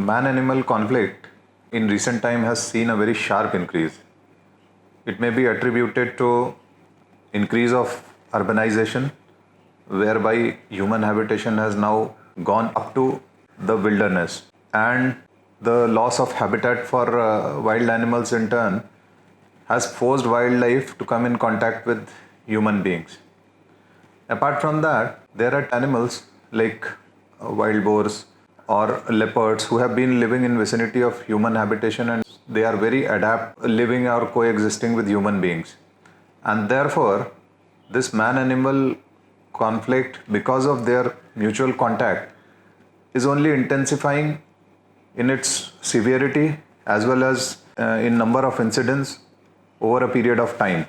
man-animal conflict in recent time has seen a very sharp increase. It may be attributed to increase of urbanization, whereby human habitation has now gone up to the wilderness, and the loss of habitat for wild animals in turn has forced wildlife to come in contact with human beings. Apart from that, there are animals like wild boars or leopards who have been living in vicinity of human habitation, and they are very adept living or coexisting with human beings. And therefore, this man-animal conflict, because of their mutual contact, is only intensifying in its severity as well as in number of incidents over a period of time.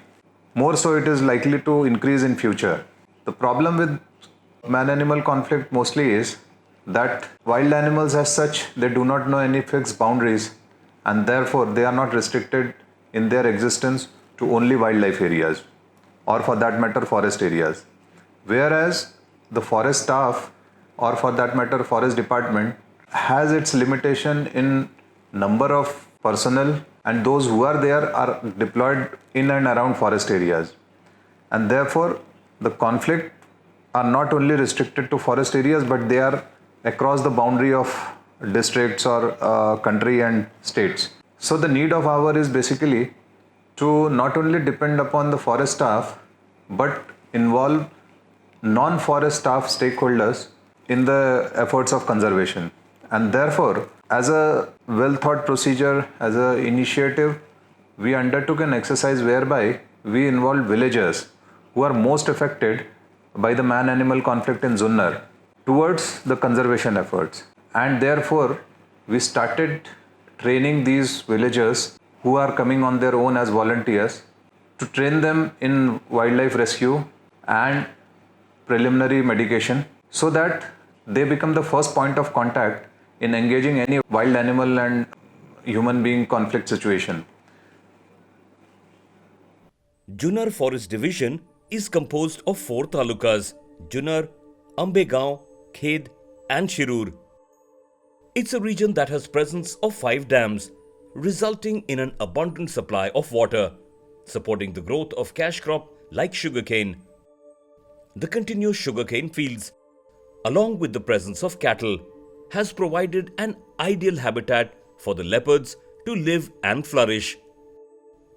More so, it is likely to increase in future. The problem with man-animal conflict mostly is that wild animals as such, they do not know any fixed boundaries, and therefore they are not restricted in their existence to only wildlife areas, or for that matter forest areas. Whereas the forest staff, or for that matter forest department, has its limitation in number of personnel, and those who are there are deployed in and around forest areas. And therefore the conflict are not only restricted to forest areas, but they are across the boundary of districts or country and states. So the need of hour is basically to not only depend upon the forest staff, but involve non-forest staff stakeholders in the efforts of conservation. And therefore, as a well thought procedure, as an initiative, we undertook an exercise whereby we involved villagers who are most affected by the man-animal conflict in Junnar towards the conservation efforts. And therefore, we started training these villagers who are coming on their own as volunteers to train them in wildlife rescue and preliminary medication, so that they become the first point of contact in engaging any wild animal and human being conflict situation. Junnar Forest Division is composed of 4 talukas: Junnar, Ambegaon, Khed and Shirur. It's a region that has presence of 5 dams, resulting in an abundant supply of water, supporting the growth of cash crop like sugarcane. The continuous sugarcane fields, along with the presence of cattle, has provided an ideal habitat for the leopards to live and flourish.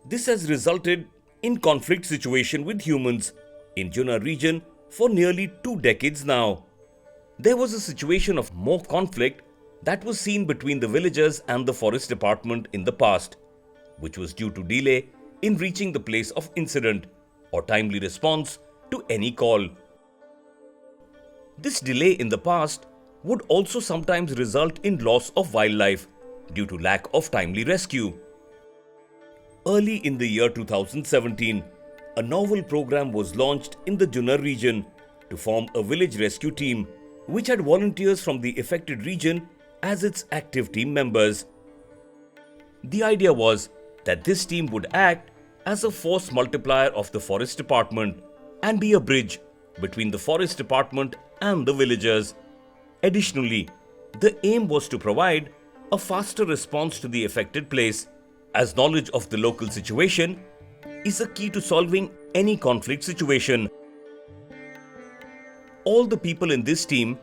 This has resulted in conflict situation with humans in Junnar region for nearly 2 decades now. There was a situation of more conflict that was seen between the villagers and the forest department in the past, which was due to delay in reaching the place of incident or timely response to any call. This delay in the past would also sometimes result in loss of wildlife due to lack of timely rescue. Early in the year 2017, a novel program was launched in the Junnar region to form a village rescue team which had volunteers from the affected region as its active team members. The idea was that this team would act as a force multiplier of the forest department and be a bridge between the forest department and the villagers. Additionally, the aim was to provide a faster response to the affected place, as knowledge of the local situation is a key to solving any conflict situation. All the people in this team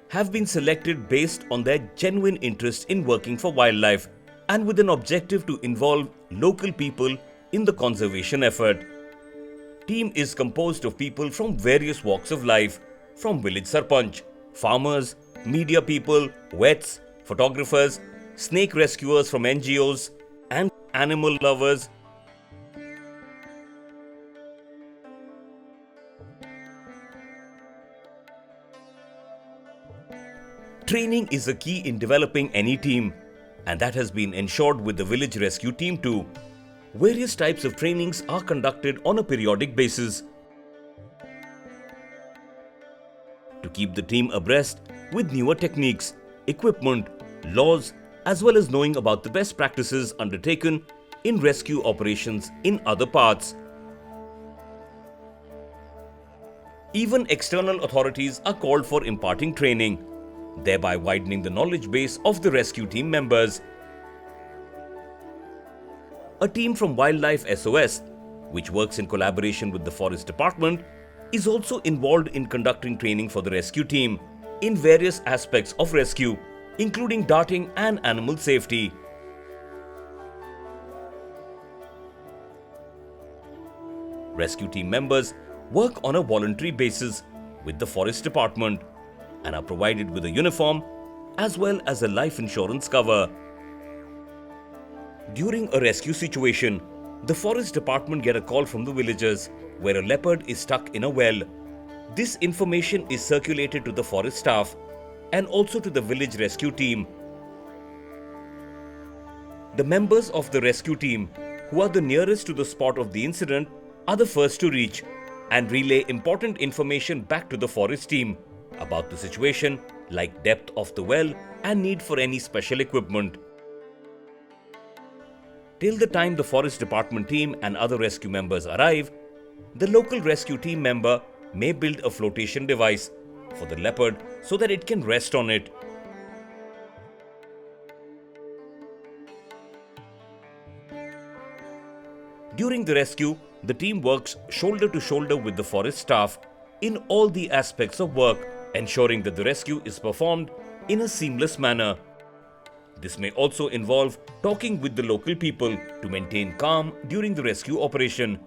have been selected based on their genuine interest in working for wildlife and with an objective to involve local people in the conservation effort. Team is composed of people from various walks of life, from village sarpanch, farmers, media people, vets, photographers, snake rescuers from NGOs, and animal lovers. Training is a key in developing any team, and that has been ensured with the village rescue team too. Various types of trainings are conducted on a periodic basis to keep the team abreast with newer techniques, equipment, laws, as well as knowing about the best practices undertaken in rescue operations in other parts. Even external authorities are called for imparting training. thereby widening the knowledge base of the rescue team members. A team from Wildlife SOS, which works in collaboration with the Forest Department, is also involved in conducting training for the rescue team in various aspects of rescue, including darting and animal safety. Rescue team members work on a voluntary basis with the Forest Department and are provided with a uniform as well as a life insurance cover. During a rescue situation, the Forest Department get a call from the villagers where a leopard is stuck in a well. This information is circulated to the forest staff and also to the village rescue team. The members of the rescue team, who are the nearest to the spot of the incident, are the first to reach and relay important information back to the forest team about the situation, like depth of the well and need for any special equipment. Till the time the Forest Department team and other rescue members arrive, the local rescue team member may build a flotation device for the leopard so that it can rest on it. During the rescue, the team works shoulder to shoulder with the forest staff in all the aspects of work, ensuring that the rescue is performed in a seamless manner. This may also involve talking with the local people to maintain calm during the rescue operation.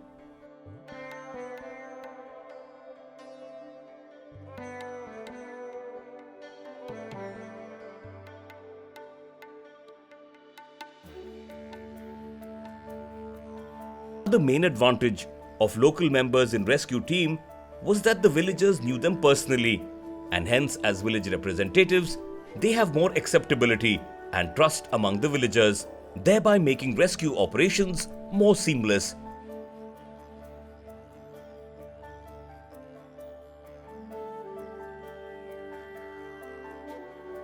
The main advantage of local members in rescue team was that the villagers knew them personally, and hence as village representatives, they have more acceptability and trust among the villagers, thereby making rescue operations more seamless.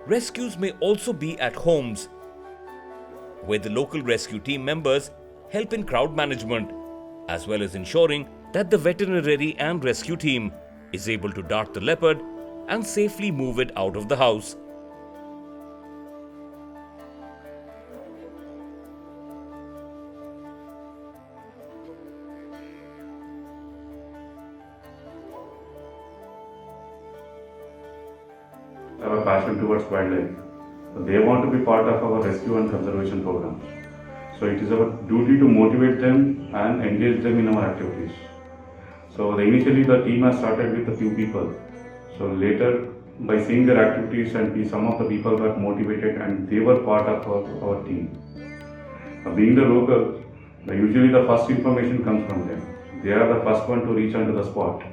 Rescues may also be at homes, where the local rescue team members help in crowd management, as well as ensuring that the veterinary and rescue team is able to dart the leopard and safely move it out of the house. Have a passion towards wildlife. They want to be part of our rescue and conservation program. So it is our duty to motivate them and engage them in our activities. So initially the team has started with a few people. So later, by seeing their activities and some of the people got motivated and they were part of our team. Being the local, usually the first information comes from them. They are the first one to reach onto the spot.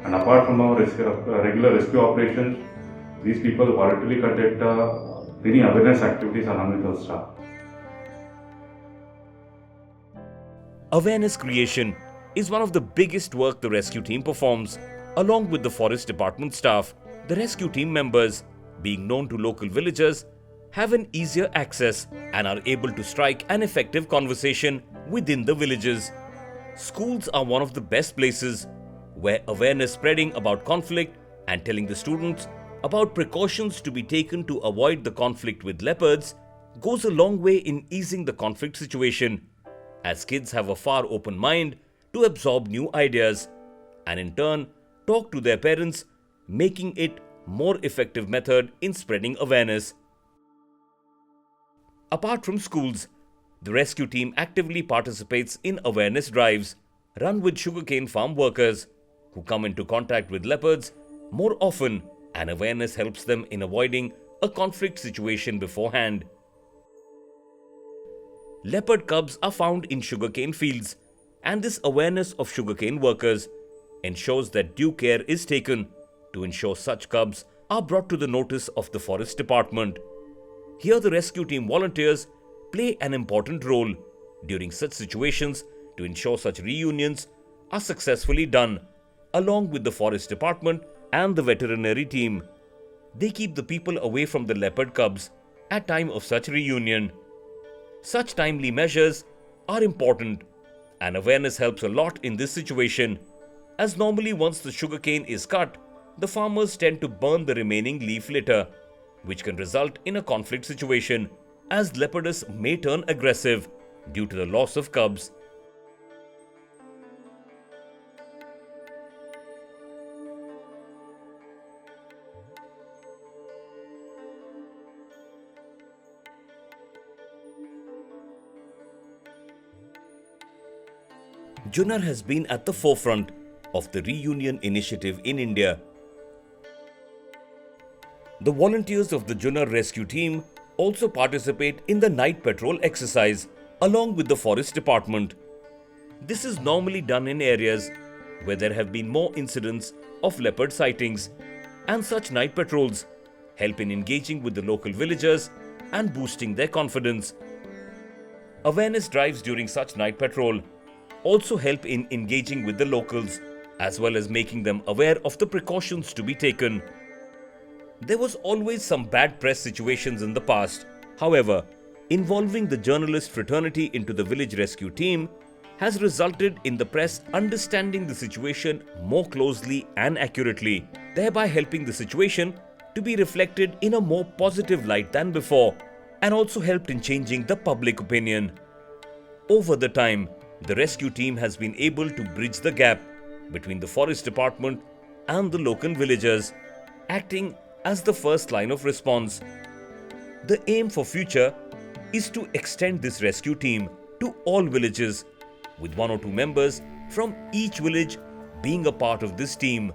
And apart from our regular rescue operations, these people voluntarily conduct many awareness activities along with our staff. Awareness creation is one of the biggest work the rescue team performs. Along with the Forest Department staff, the rescue team members, being known to local villagers, have an easier access and are able to strike an effective conversation within the villages. Schools are one of the best places where awareness spreading about conflict and telling the students about precautions to be taken to avoid the conflict with leopards goes a long way in easing the conflict situation, as kids have a far open mind to absorb new ideas and in turn talk to their parents, making it more effective method in spreading awareness. Apart from schools, the rescue team actively participates in awareness drives run with sugarcane farm workers who come into contact with leopards more often, and awareness helps them in avoiding a conflict situation beforehand. Leopard cubs are found in sugarcane fields, and this awareness of sugarcane workers ensures that due care is taken to ensure such cubs are brought to the notice of the Forest Department. Here the rescue team volunteers play an important role during such situations to ensure such reunions are successfully done, along with the Forest Department and the veterinary team. They keep the people away from the leopard cubs at time of such reunion. Such timely measures are important, and awareness helps a lot in this situation, as normally once the sugarcane is cut, the farmers tend to burn the remaining leaf litter, which can result in a conflict situation as leopards may turn aggressive due to the loss of cubs. Junnar has been at the forefront of the reunion initiative in India. The volunteers of the Junnar rescue team also participate in the night patrol exercise along with the Forest Department. This is normally done in areas where there have been more incidents of leopard sightings, and such night patrols help in engaging with the local villagers and boosting their confidence. Awareness drives during such night patrol also help in engaging with the locals, as well as making them aware of the precautions to be taken. There was always some bad press situations in the past. However, involving the journalist fraternity into the village rescue team has resulted in the press understanding the situation more closely and accurately, thereby helping the situation to be reflected in a more positive light than before, and also helped in changing the public opinion. Over the time, the rescue team has been able to bridge the gap between the Forest Department and the local villagers, acting as the first line of response. The aim for future is to extend this rescue team to all villages, with 1 or 2 members from each village being a part of this team.